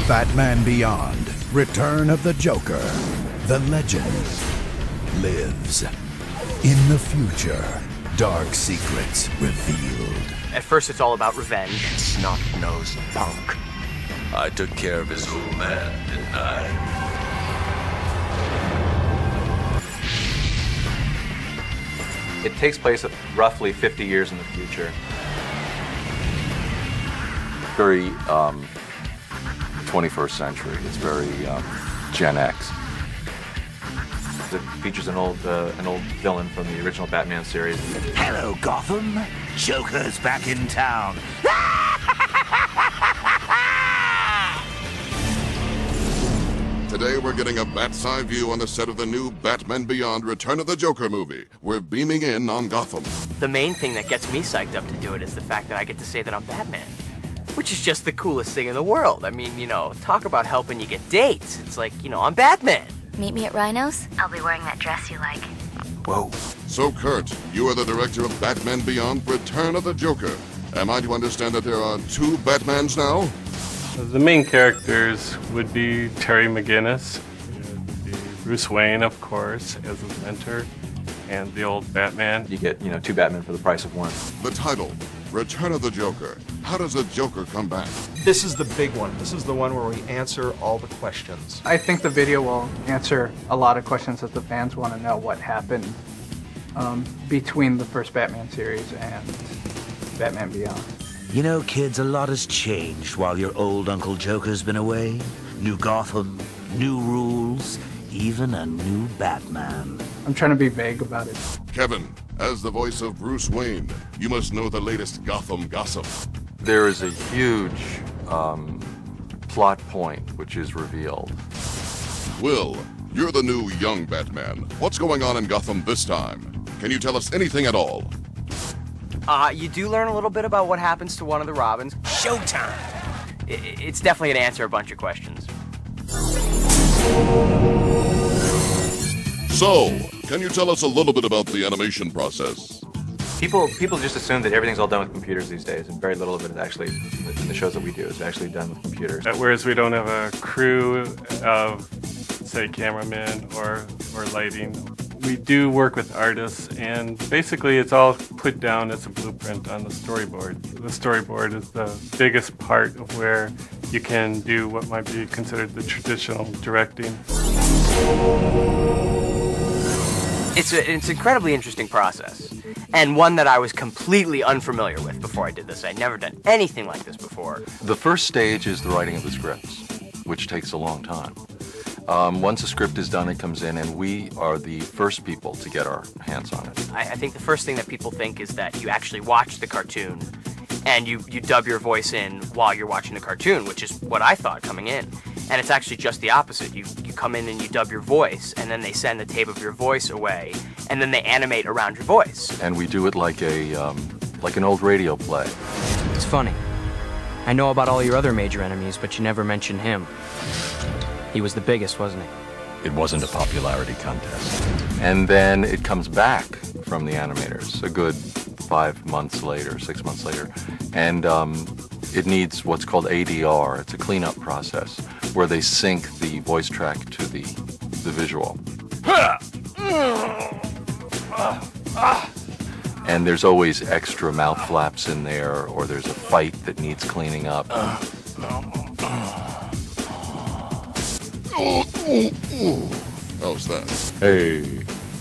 Batman Beyond, Return of the Joker. The legend lives in the future. Dark secrets revealed. At first it's all about revenge. Snot-nosed punk. I took care of his old man, didn't I? It takes place roughly 50 years in the future. Very 21st century. It's very Gen X. It features an old villain from the original Batman series. Hello, Gotham. Joker's back in town. Today we're getting a bat's eye view on the set of the new Batman Beyond Return of the Joker movie. We're beaming in on Gotham. The main thing that gets me psyched up to do it is the fact that I get to say that I'm Batman, which is just the coolest thing in the world. I mean, you know, talk about helping you get dates. It's like, you know, I'm Batman. Meet me at Rhino's. I'll be wearing that dress you like. Whoa. So, Kurt, you are the director of Batman Beyond Return of the Joker. Am I to understand that there are two Batmans now? The main characters would be Terry McGinnis, the Bruce Wayne, of course, as his mentor, and the old Batman. You get, you know, two Batmen for the price of one. The title, Return of the Joker. How does the Joker come back? This is the big one. This is the one where we answer all the questions. I think the video will answer a lot of questions that the fans want to know what happened between the first Batman series and Batman Beyond. You know, kids, a lot has changed while your old Uncle Joker's been away. New Gotham, new rules, even a new Batman. I'm trying to be vague about it. Kevin, as the voice of Bruce Wayne, you must know the latest Gotham gossip. There is a huge plot point which is revealed. Will, you're the new young Batman. What's going on in Gotham this time? Can you tell us anything at all? You do learn a little bit about what happens to one of the Robins. Showtime! It's definitely going to answer a bunch of questions. So, can you tell us a little bit about the animation process? People just assume that everything's all done with computers these days, and very little of it is actually, in the shows that we do, is actually done with computers. Whereas we don't have a crew of, say, cameramen or lighting. We do work with artists, and basically it's all put down as a blueprint on the storyboard. The storyboard is the biggest part of where you can do what might be considered the traditional directing. It's an incredibly interesting process, and one that I was completely unfamiliar with before I did this. I'd never done anything like this before. The first stage is the writing of the scripts, which takes a long time. Once a script is done, it comes in, and we are the first people to get our hands on it. I think the first thing that people think is that you actually watch the cartoon and you dub your voice in while you're watching the cartoon, which is what I thought coming in. And it's actually just the opposite. You come in and you dub your voice, and then they send the tape of your voice away, and then they animate around your voice. And we do it like an old radio play. It's funny. I know about all your other major enemies, but you never mention him. He was the biggest, wasn't he? It wasn't a popularity contest. And then it comes back from the animators a good 5 months later, 6 months later. And it needs what's called ADR. It's a cleanup process where they sync the voice track to the visual. And there's always extra mouth flaps in there, or there's a fight that needs cleaning up. How's that? Hey,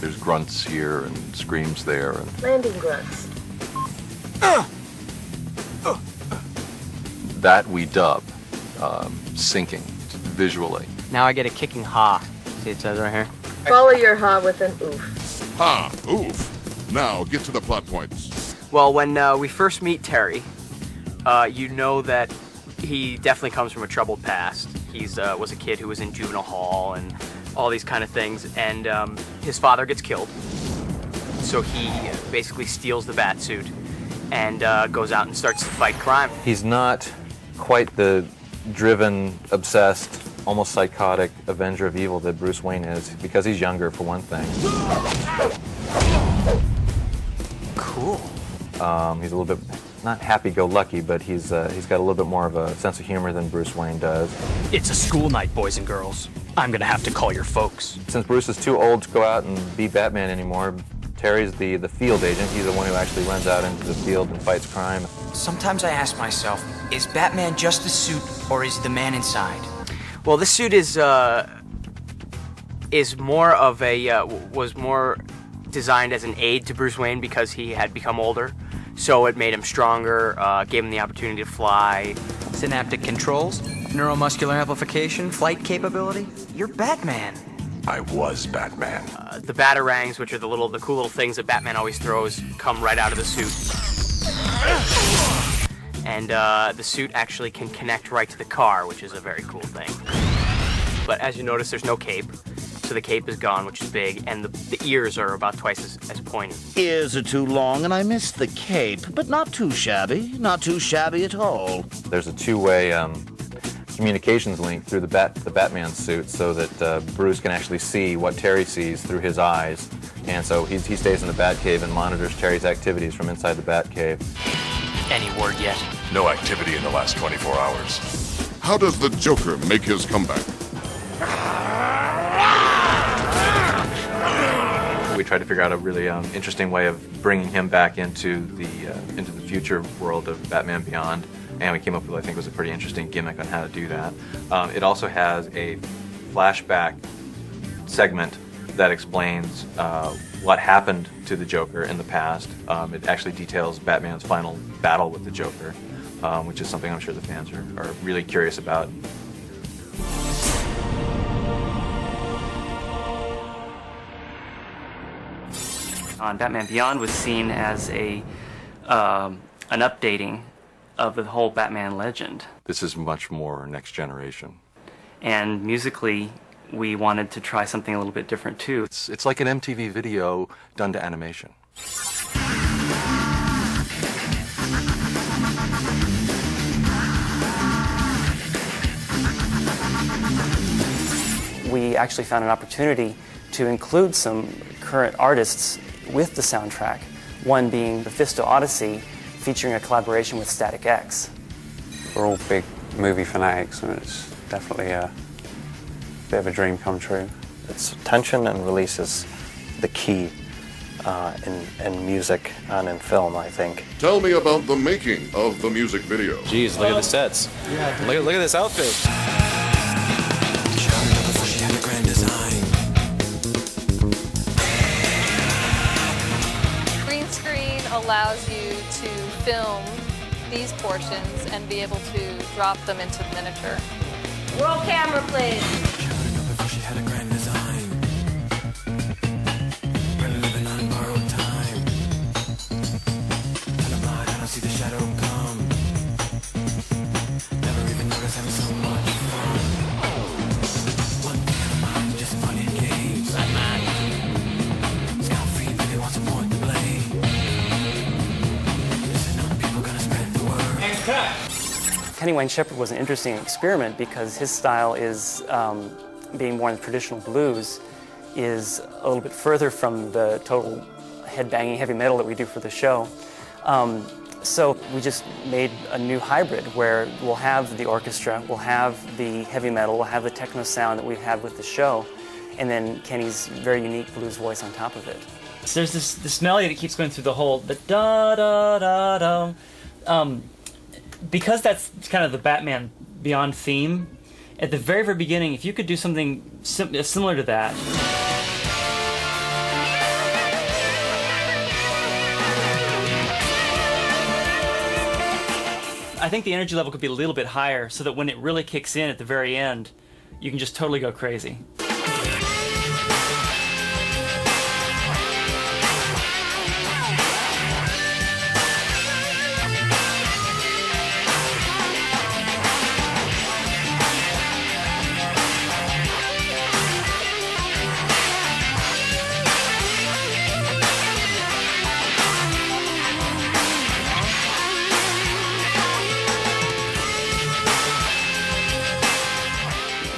there's grunts here and screams there. And Landing grunts. that we dub, syncing visually. Now I get a kicking ha. See, it says right here. Follow your ha with an oof. Ha! Oof! Now, get to the plot points. Well, when we first meet Terry, you know that he definitely comes from a troubled past. He's was a kid who was in juvenile hall and all these kind of things, and his father gets killed. So he basically steals the Batsuit and goes out and starts to fight crime. He's not quite the driven, obsessed, almost psychotic Avenger of Evil that Bruce Wayne is, because he's younger, for one thing. Cool. He's a little bit not happy-go-lucky, but he's got a little bit more of a sense of humor than Bruce Wayne does. It's a school night, boys and girls. I'm gonna have to call your folks. Since Bruce is too old to go out and be Batman anymore, Terry's the field agent. He's the one who actually runs out into the field and fights crime. Sometimes I ask myself, is Batman just a suit, or is he the man inside? Well, this suit is more of a was more designed as an aid to Bruce Wayne because he had become older, so it made him stronger, gave him the opportunity to fly. Synaptic controls, neuromuscular amplification, flight capability. You're Batman. I was Batman. The batarangs, which are the cool little things that Batman always throws, come right out of the suit. And the suit actually can connect right to the car, which is a very cool thing. But as you notice, there's no cape. So the cape is gone, which is big, and the ears are about twice as pointy. Ears are too long, and I missed the cape, but not too shabby. Not too shabby at all. There's a two-way communications link through the Batman suit so that Bruce can actually see what Terry sees through his eyes. And so he stays in the Batcave and monitors Terry's activities from inside the Batcave. Any word yet? No activity in the last 24 hours. How does the Joker make his comeback? We tried to figure out a really interesting way of bringing him back into the future world of Batman Beyond, and we came up with, I think, was a pretty interesting gimmick on how to do that. It also has a flashback segment that explains what happened to the Joker in the past. It actually details Batman's final battle with the Joker, which is something I'm sure the fans are really curious about. Batman Beyond was seen as an updating of the whole Batman legend. This is much more next generation. And musically, we wanted to try something a little bit different too. It's like an MTV video done to animation. We actually found an opportunity to include some current artists with the soundtrack, one being the Fisto Odyssey, featuring a collaboration with Static X. We're all big movie fanatics, and it's definitely a bit of a dream come true. It's tension and release is the key in music and in film, I think. Tell me about the making of the music video. Jeez, look at the sets. Yeah. Look at this outfit. Allows you to film these portions and be able to drop them into the miniature. Roll camera, please. Kenny Wayne Shepherd was an interesting experiment because his style is, being more in the traditional blues, is a little bit further from the total headbanging heavy metal that we do for the show. So we just made a new hybrid where we'll have the orchestra, we'll have the heavy metal, we'll have the techno sound that we've had with the show, and then Kenny's very unique blues voice on top of it. So there's this melody that keeps going through the whole, the da-da-da-da. Because that's kind of the Batman Beyond theme, at the very, very beginning, if you could do something similar to that. I think the energy level could be a little bit higher so that when it really kicks in at the very end, you can just totally go crazy.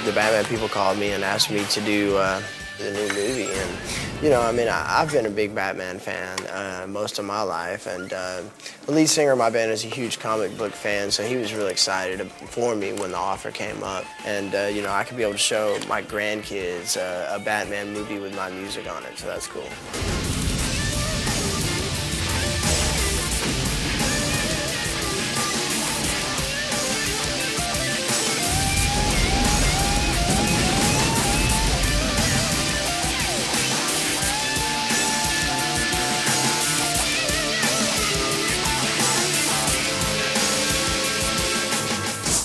The Batman people called me and asked me to do the new movie, and You know, I mean, I've been a big Batman fan most of my life, and the lead singer of my band is a huge comic book fan, so he was really excited for me when the offer came up. And, you know, I could be able to show my grandkids a Batman movie with my music on it, so that's cool.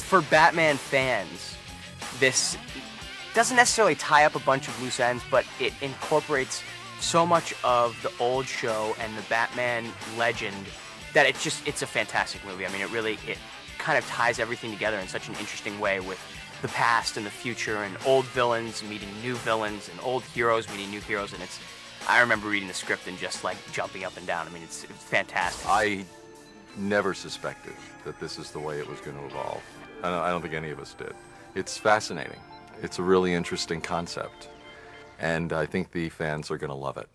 For Batman fans, this doesn't necessarily tie up a bunch of loose ends, but it incorporates so much of the old show and the Batman legend that it's a fantastic movie. I mean, it kind of ties everything together in such an interesting way with the past and the future and old villains meeting new villains and old heroes meeting new heroes. And I remember reading the script and just like jumping up and down. I mean, it's fantastic. I never suspected that this is the way it was going to evolve. I don't think any of us did. It's fascinating. It's a really interesting concept, and I think the fans are going to love it.